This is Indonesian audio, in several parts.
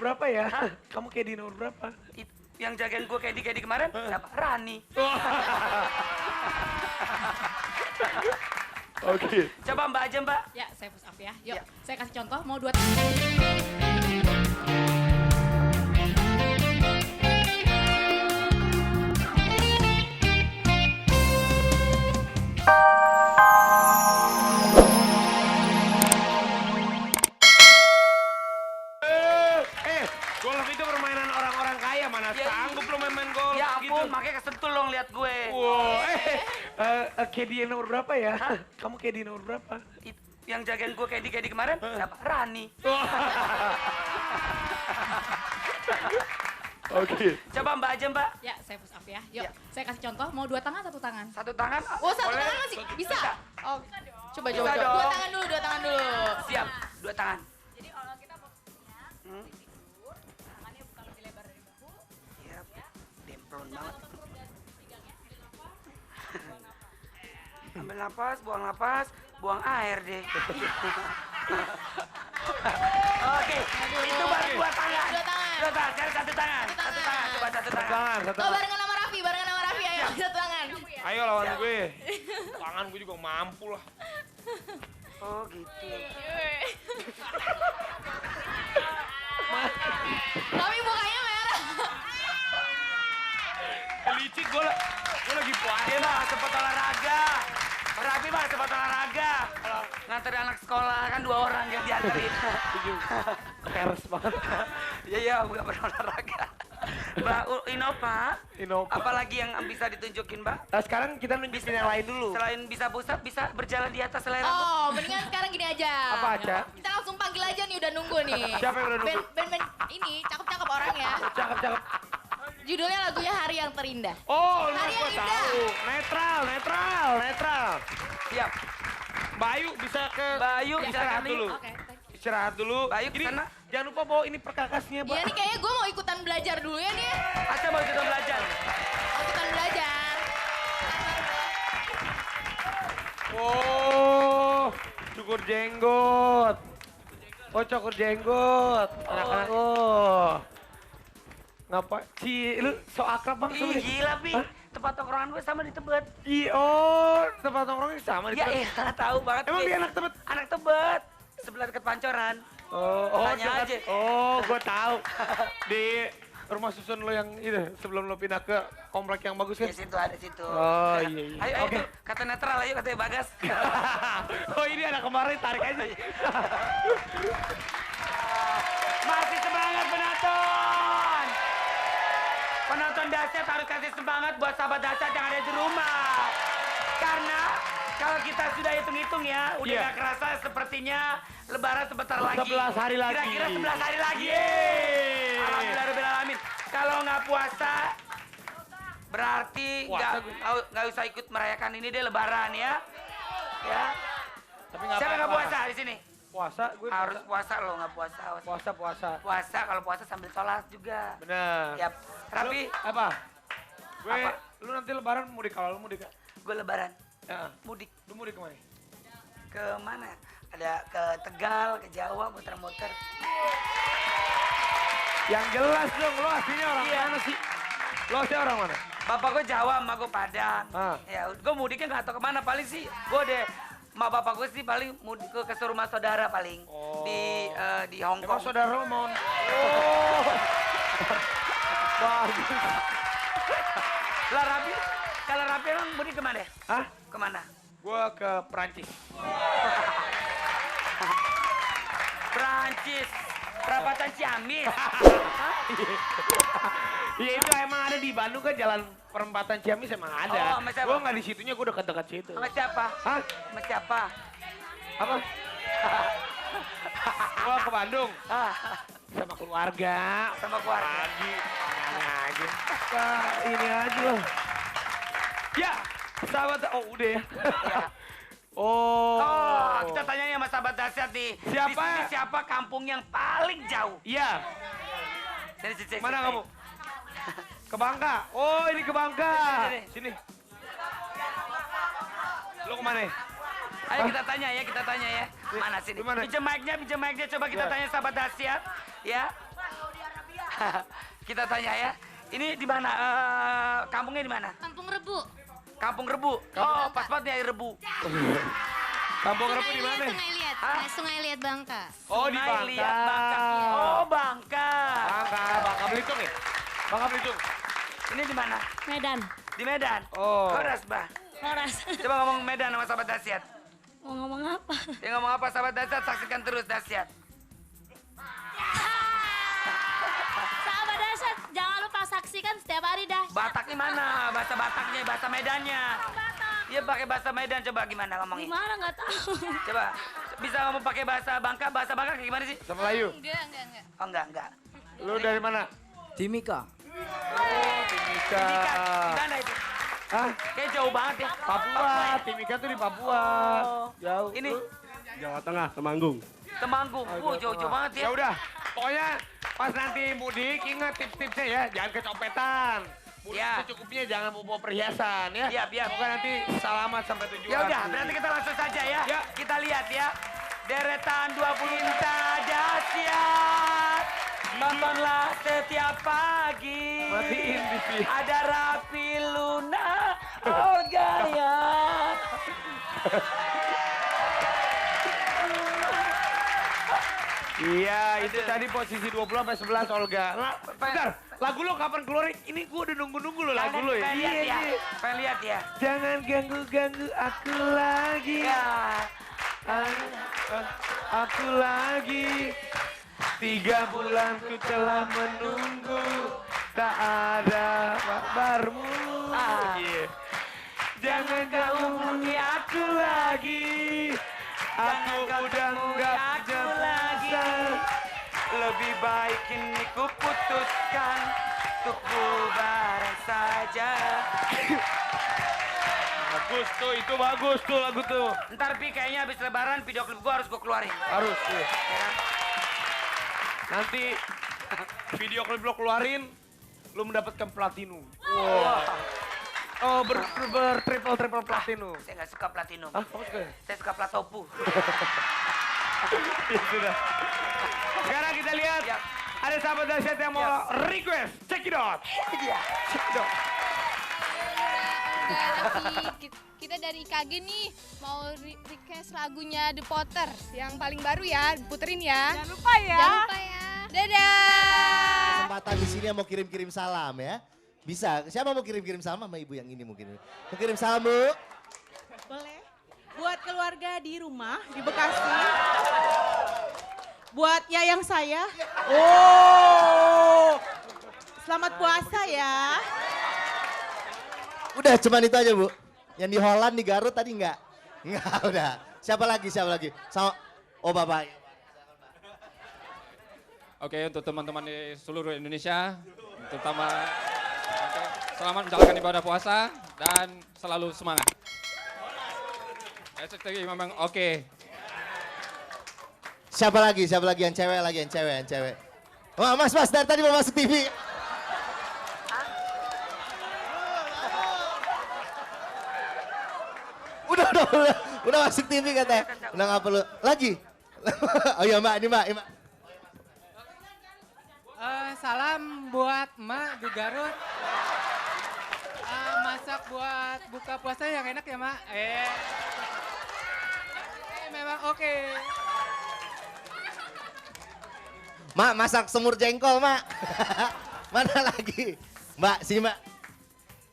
berapa ya? Kamu kayak di nomor berapa? Yang jagain gue kayak di kemarin, siapa? Rani. Oke. Coba Mbak aja Mbak. Ya, saya push up ya. Yuk, Ya. saya kasih contoh. Mau 2 Golf itu permainan orang-orang kaya, mana Ya, sanggup lo main golf Ya gitu. ampun, makanya kesentul dong lihat gue. Wow, kayak di nomor berapa ya? Kamu kayak di nomor berapa? Yang jagain gue kayak di kemarin, siapa? Rani. Oke. Coba Mbak aja Mbak. Ya, saya push up ya. Yuk, Ya. saya kasih contoh. Mau 2 tangan, 1 tangan. Satu tangan. Oh, 1 boleh? tangan masih bisa. Oh, coba Bisa coba. dong. 2 tangan dulu, 2 tangan dulu. Siap, 2 tangan. Jadi kalau kita posisinya Hmm. tidur, tangannya bukan lebih lebar dari bahu. Siap. Demplon banget. Ambil napas, buang air deh. Oke, itu baru 2 tangan. 2 tangan. 2 tangan, sekarang 1 tangan. 1 tangan, coba 1 tangan. Satu. Oh, barengan sama Raffi, ayo 1 tangan. Ayo lawan gue. Tangan gue juga mampu lah. Oh gitu. Tapi mukanya merah. Licik gue lagi puasa. Dia mah sempat olahraga. Rapi mah sempat olahraga. Kalau nganterin anak sekolah kan 2 orang yang dianterin. Keres banget. Iya, nggak pernah olahraga. Mbak Innova, Innova. apalagi yang bisa ditunjukin Mbak? Sekarang kita nunjukin yang lain dulu. Selain bisa pusat, bisa berjalan di atas selai rambut. Oh, mendingan sekarang gini aja. Apa aja? Kita langsung panggil aja nih, udah nunggu nih. Siapa yang udah nunggu? Band ini, cakep-cakep orangnya. Cakep. Judulnya lagunya Hari Yang Terindah. Oh, lu Hari yang gue indah. tahu. Netral. Siap. Bayu bisa ke Bayu, Ya, istirahat silakan dulu. Oke, thank you. Istirahat dulu. Bayu, Ini kesana. jangan lupa bawa ini perkakasnya, Mbak. Iya nih kayaknya gue mau ikutan belajar dulu ya nih. Aca mau kita belajar. Mau ikutan belajar. Oh, cukur jenggot. Oh, cukur jenggot. Anak-anak oh. Ngapa? Lu so akrab banget sama Ih, dia. gila, Pi. Hah? Tempat tongkrongan gue sama di Tebet. Oh, tempat nongkrongnya sama di Ya Tebet. iya, tahu banget. Emang Pi. dia anak Tebet? Anak Tebet. Sebelah dekat Pancoran. Tanya dekat- aja. Oh, gue tahu. Di rumah susun lo yang itu sebelum lo pindah ke komplek yang bagus kan? Di situ ada situ. Oh, iya. Ayo, Oke. tuh, kata netral, ayo katanya Bagas. Oh, ini anak kemarin tarik aja. Masih semangat penonton. Penonton dahsyat harus kasih semangat buat sahabat dahsyat yang ada di rumah. Karena kalau kita sudah hitung-hitung ya, udah Iya. gak kerasa sepertinya Lebaran sebentar lagi. 11 hari lagi. Kira-kira 11 hari lagi. Yeay. Alhamdulillahirobbilalamin. Kalau nggak puasa, berarti Puasa nggak usah ikut merayakan ini deh Lebaran ya. Ya. Tapi nggak Siapa nggak apa-apa. puasa di sini? Puasa, gue Harus puasa loh, nggak puasa. puasa. Puasa, kalau puasa sambil sholat juga. Bener. Yap. Rapi, Lu, apa? Gue, Apa? lu nanti lebaran mudik, kalau lu mudik kan? gue Lebaran. Ya. Mudik Lu mudik kemana? ke mana? Ada ke Tegal, ke Jawa, muter-muter. Yang jelas dong, lu aslinya orang Iya. mana sih? Lu aslinya orang mana? Bapak gue Jawa, emak gue Padang. Ah. Ya, gue mudiknya nggak tahu kemana. Paling sih, gue deh, emak bapak gue sih paling mudik ke rumah saudara paling. Oh. Di Hong Emang Kong. saudara lu mau... Oh. Bagus. Lah Rapi, kalau Rapi emang mudik kemana? Hah? Kemana? Gue ke Perancis. Prancis, perapatan Ciamis. Iya itu emang ada di Bandung kan jalan perempatan Ciamis emang ada. Oh, sama siapa? Gue nggak di situnya, gue dekat-dekat situ. Sama siapa? Hah? Sama siapa? Apa? Gue ke Bandung Ah, sama keluarga. sama keluarga. Pagi, mana aja. Ini aja loh. Ya, sahabat. Oh udah ya. Ya. Oh. Oh, kita tanya sama sahabat dahsyat nih. Siapa? Di sini siapa kampung yang paling jauh? Iya. Dari Cicek. Mana kamu? Ke Bangka. Oh ini ke Bangka. Sini. Sini. Lu kemana? Ayo kita tanya ya. Mana sini? Di mana? Pinjam mic-nya. Coba kita Ya. tanya sahabat dahsyat. Ya. Kita tanya ya. Ini di mana? Kampungnya di mana? Kampung Rebu. Kampung Rebu. Oh, pas banget nih air Rebu. Kampung Rebu di mana? Sungai Liat. Hah? Sungai Liat Bangka. Oh, di Sungai Bangka. Liat Bangka. Oh, Bangka. Bangka Belitung ya? Bangka Belitung. Ini di mana? Medan. Di Medan. Oh. Horas, Bah. Horas. Coba ngomong Medan sama sahabat dahsyat. Mau ngomong apa? Dia ngomong apa sahabat dahsyat, saksikan terus dahsyat. Sahabat dahsyat, jangan lupa saksikan setiap hari dah. Bataknya mana? Bahasa Bataknya, bahasa Medannya. Iya pakai bahasa Medan, coba gimana ngomongnya? Gimana nggak tahu. Coba, bisa ngomong pakai bahasa Bangka kayak gimana sih? Sama Melayu. Enggak. Oh enggak. Lu dari mana? Timika. Timika. Di mana itu? Hah? Kayak jauh banget ya. Papua. Timika tuh di Papua. Jauh. Ini Jawa Tengah, Temanggung. Temanggung. Jauh-jauh banget ya. Ya udah, pokoknya pas nanti mudik ingat tips-tipsnya ya, jangan kecopetan. Mudik Ya. secukupnya jangan bawa perhiasan ya. Siap. Semoga nanti selamat sampai tujuan. Ya udah, berarti kita langsung saja ya. Ya. Kita lihat ya. Deretan 20 Cinta Dahsyat. Nontonlah setiap pagi. Matiin TV. Ada Raffi Luna, Olga ya. Iya, itu tadi posisi 20 sampai 11 Olga. Nah, bentar, lagu lo kapan keluarin? Ini gua udah nunggu-nunggu lo lagu lo ya. Pengen lihat ya. Pengen lihat ya. Jangan ganggu-ganggu aku lagi. Ya. Aku lagi 3 bulan ku telah menunggu, tak ada kabarmu. Iya. Jangan kau hubungi aku lagi, aku udah nggak lagi. Lebih baik kini ku putuskan untuk bubaran saja. Bagus tuh, itu bagus tuh lagu tuh. Ntar Pi kayaknya habis lebaran video klip gua harus gua keluarin. Harus tuh. Nanti video klip lo keluarin, lo mendapatkan platinum. Wow. Oh, triple platinum. Saya nggak suka platinum. Hah, kamu suka ya? Saya suka platopu. Ya sudah. Sekarang kita lihat, Ya. ada sahabat dahsyat yang mau request. Check it out. Iya. Check it out. Kita dari IKG nih mau request lagunya The Potters yang paling baru ya, puterin ya. Jangan lupa ya. Jangan lupa ya. Dadah. Kesempatan di sini yang mau kirim-kirim salam ya. Bisa, siapa mau kirim-kirim salam sama ibu yang ini mungkin? Mau kirim salam Bu? Boleh. Buat keluarga di rumah di Bekasi. Buat yayang saya. Oh. Selamat puasa ya. Udah cuman itu aja Bu. Yang di Holland, di Garut tadi enggak? Enggak, udah. Siapa lagi? Sama, oh Bapak. Oke, untuk teman-teman di seluruh Indonesia, terutama selamat menjalankan ibadah puasa dan selalu semangat. Esok lagi memang oke. Siapa lagi yang cewek? Wah, Mas, dari tadi mau masuk TV. Udah masuk TV katanya. Udah nggak perlu. Lagi? Oh iya Mbak, ini Mbak. Salam buat Emak di Garut. Masak buat buka puasa yang enak ya Mak. Memang oke. Mak, masak semur jengkol, Mak. Mana lagi? Mbak, sini Mbak.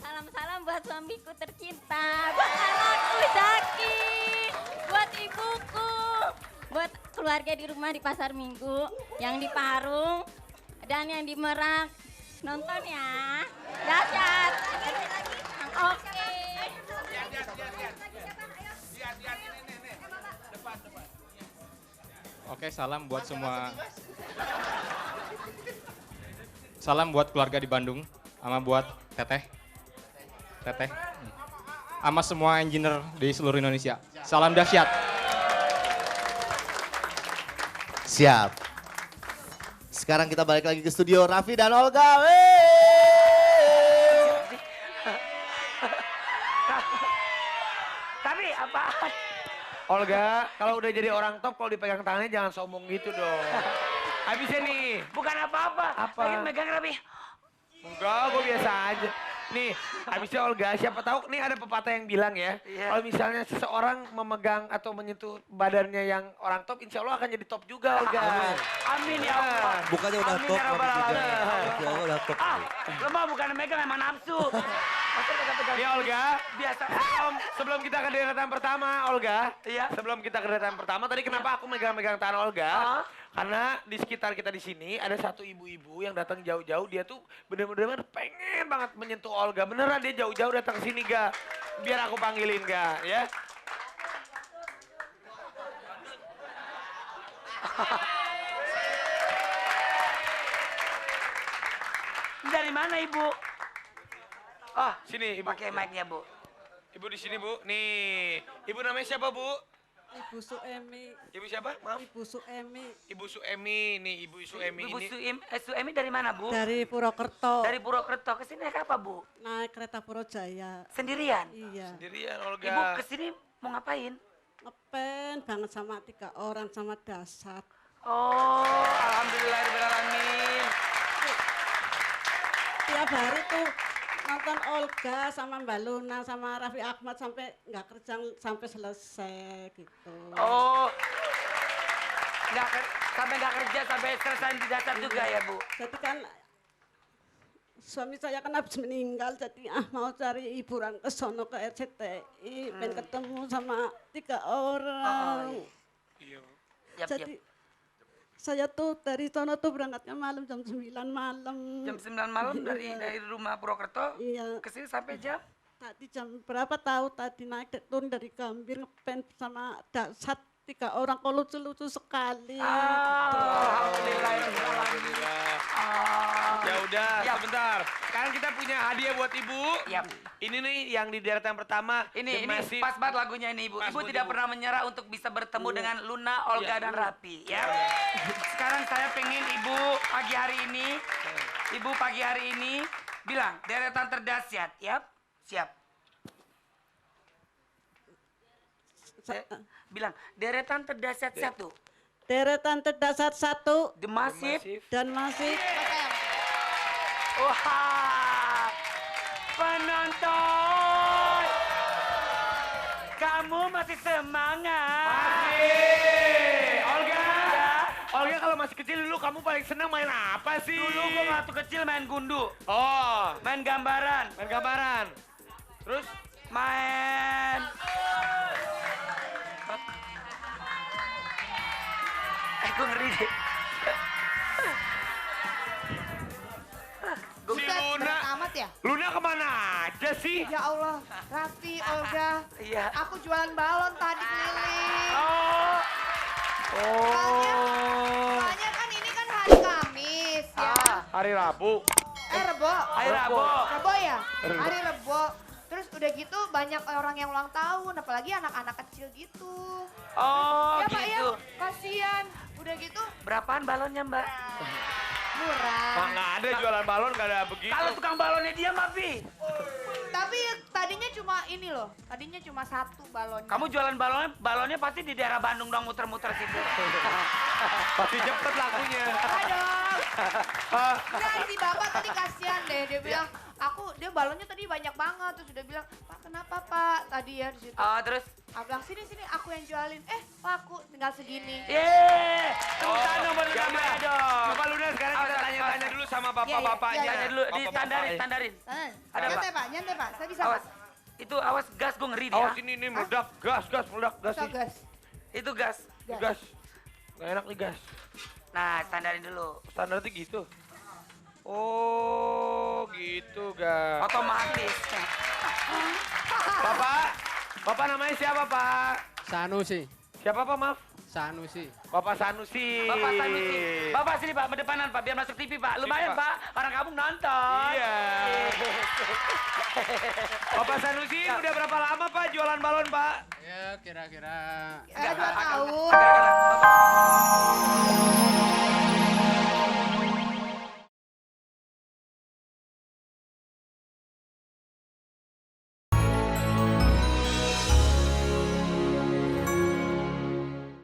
Salam-salam buat suamiku tercinta, buat anakku Zaki, buat ibuku, buat keluarga di rumah di Pasar Minggu, yang di Parung, dan yang di Merak. Nonton ya. Dahsyat. Oke. Oke, salam buat semua. Salam buat keluarga di Bandung, sama buat Teteh. Sama semua engineer di seluruh Indonesia. Salam dahsyat. Siap. Sekarang kita balik lagi ke studio Raffi dan Olga. Tapi apaan? Olga, kalau udah jadi orang top, kalau dipegang tangannya jangan sombong gitu dong. Habisnya nih. Bukan apa-apa. Apa? Lagi megang rapi. Enggak, gue biasa aja. Nih, habisnya Olga, siapa tahu nih ada pepatah yang bilang ya, Iya. kalau misalnya seseorang memegang atau menyentuh badannya yang orang top, insya Allah akan jadi top juga, Olga. Amin ya Allah. Bukannya udah Amin top, ya Rabbal tapi juga. Alamin. Insya Allah udah top. Ah, lo mah bukan megang, emang nafsu. Masa pegang-pegang? Nih Olga, Biasa. sebelum kita ke deretan pertama, Olga. Iya. Sebelum kita ke deretan pertama, tadi kenapa aku megang-megang tangan Olga? Ah. Karena di sekitar kita di sini ada satu ibu-ibu yang datang jauh-jauh, dia tuh bener-bener pengen banget menyentuh Olga. Beneran dia jauh-jauh datang ke sini, Ga. Biar aku panggilin, Ga, ya. Dari mana ibu? Oh, Sini, Ibu. pakai mic-nya bu. Ibu di sini, Bu. Nih, Ibu namanya siapa, Bu? Ibu Suemi, Ibu siapa? Maaf. Ibu Suemi Ibu Suemi. Nih, Ibu Suemi Ibu ini. Suemi dari mana bu? dari Purwokerto. Dari Purwokerto. Kesini naik apa bu? Naik kereta Purwojaya. Sendirian? Iya. Sendirian, Olga. Ibu kesini mau ngapain? Ngepen banget sama 3 orang sama dasar. Oh, alhamdulillahirobbilalamin. Tiap hari tuh nonton Olga sama Mbak Luna sama Raffi Ahmad sampai nggak kerja sampai selesai gitu. Oh, sampai nggak kerja sampai selesai di dasar juga ya bu? Jadi kan suami saya kan habis meninggal, jadi mau cari hiburan ke sono ke RCTI, pengen ketemu sama 3 orang. Iya. Yap, Jadi saya tuh dari sono tuh berangkatnya malam jam 9 malam. Jam 9 malam dari rumah Purwokerto Iya. ke sini sampai jam? Tadi jam berapa tahu tadi naik turun dari Gambir ngepen sama dasar 3 orang kok lucu-lucu sekali. Alhamdulillahirobbilalamin. Ya udah, Yap. sebentar. Sekarang kita punya hadiah buat Ibu. Yap. Ini nih yang di deretan pertama. Ini The Massive. pas banget lagunya ini ibu. Pas Ibu buat tidak Ibu. pernah menyerah untuk bisa bertemu dengan Luna, Olga Iya. dan Rapi. Ya. Sekarang saya pengen ibu pagi hari ini bilang deretan terdahsyat. Yap. Siap. Bilang deretan terdahsyat satu. Deretan terdasar 1 The Massive. dan masih Wah, penonton, kamu masih semangat. Masih. Olga. Olga kalau masih kecil dulu kamu paling senang main apa sih? Dulu gua waktu kecil main gundu, Oh, main gambaran, main gambaran. Terus main. Gue ngeri deh. si Luna. Amat ya? Luna kemana aja sih? Ya Allah, Raffi, Olga. Iya. Aku jualan balon tadi keliling. Oh. Soalnya kan ini kan hari Kamis ya. Hari Rabu. Rebo. Hari Rabu. Rebo ya? Hari Rebo. Terus udah gitu banyak orang yang ulang tahun, apalagi anak-anak kecil gitu. Oh, Ya Pak ya, gitu. kasihan. Udah gitu Berapaan balonnya, Mbak? murah. Wah, nggak ada jualan balon, nggak ada begitu. Kalau tukang balonnya dia, Mapi. Tapi tadinya cuma ini loh, tadinya cuma 1 balonnya. Kamu jualan balonnya pasti di daerah Bandung dong, muter-muter situ. Pasti cepet lakunya. Aduh. Nah, si bapak tadi kasihan deh, dia bilang, dia balonnya tadi banyak banget, terus udah bilang, Pak kenapa Pak? Tadi ya di situ. Oh, terus? Aku bilang, sini aku yang jualin. Laku tinggal segini. Yeay, tepuk tangan buat Luna ya Maya udah. dong. Coba Luna sekarang kita tanya-tanya dulu sama bapak-bapaknya. Iya, Tanya dulu, Bapak-bapak. standarin. Ada, Nyantai Pak. Pak, nyantai Pak, saya bisa Awas, Pak. itu awas gas, gue ngeri deh. Awas ah. ini meledak, gas So, sih. guys. Itu gas. Gas. Nggak enak nih gas. Nah, standarin dulu. Standarnya gitu. Oh, gitu, gas. Otomatis. Bapak namanya siapa, Pak? Sanusi. Siapa, Pak, maaf? Sanusi. Bapak Sanusi. Bapak Sanusi. Bapak sini, Pak, berdepanan, Pak, biar masuk TV, Pak. Lumayan, Sini, Pak. Orang kamu nonton. Iya. Bapak Sanusi udah berapa lama, Pak, jualan balon, Pak? Ya kira-kira 2 tahun. Agak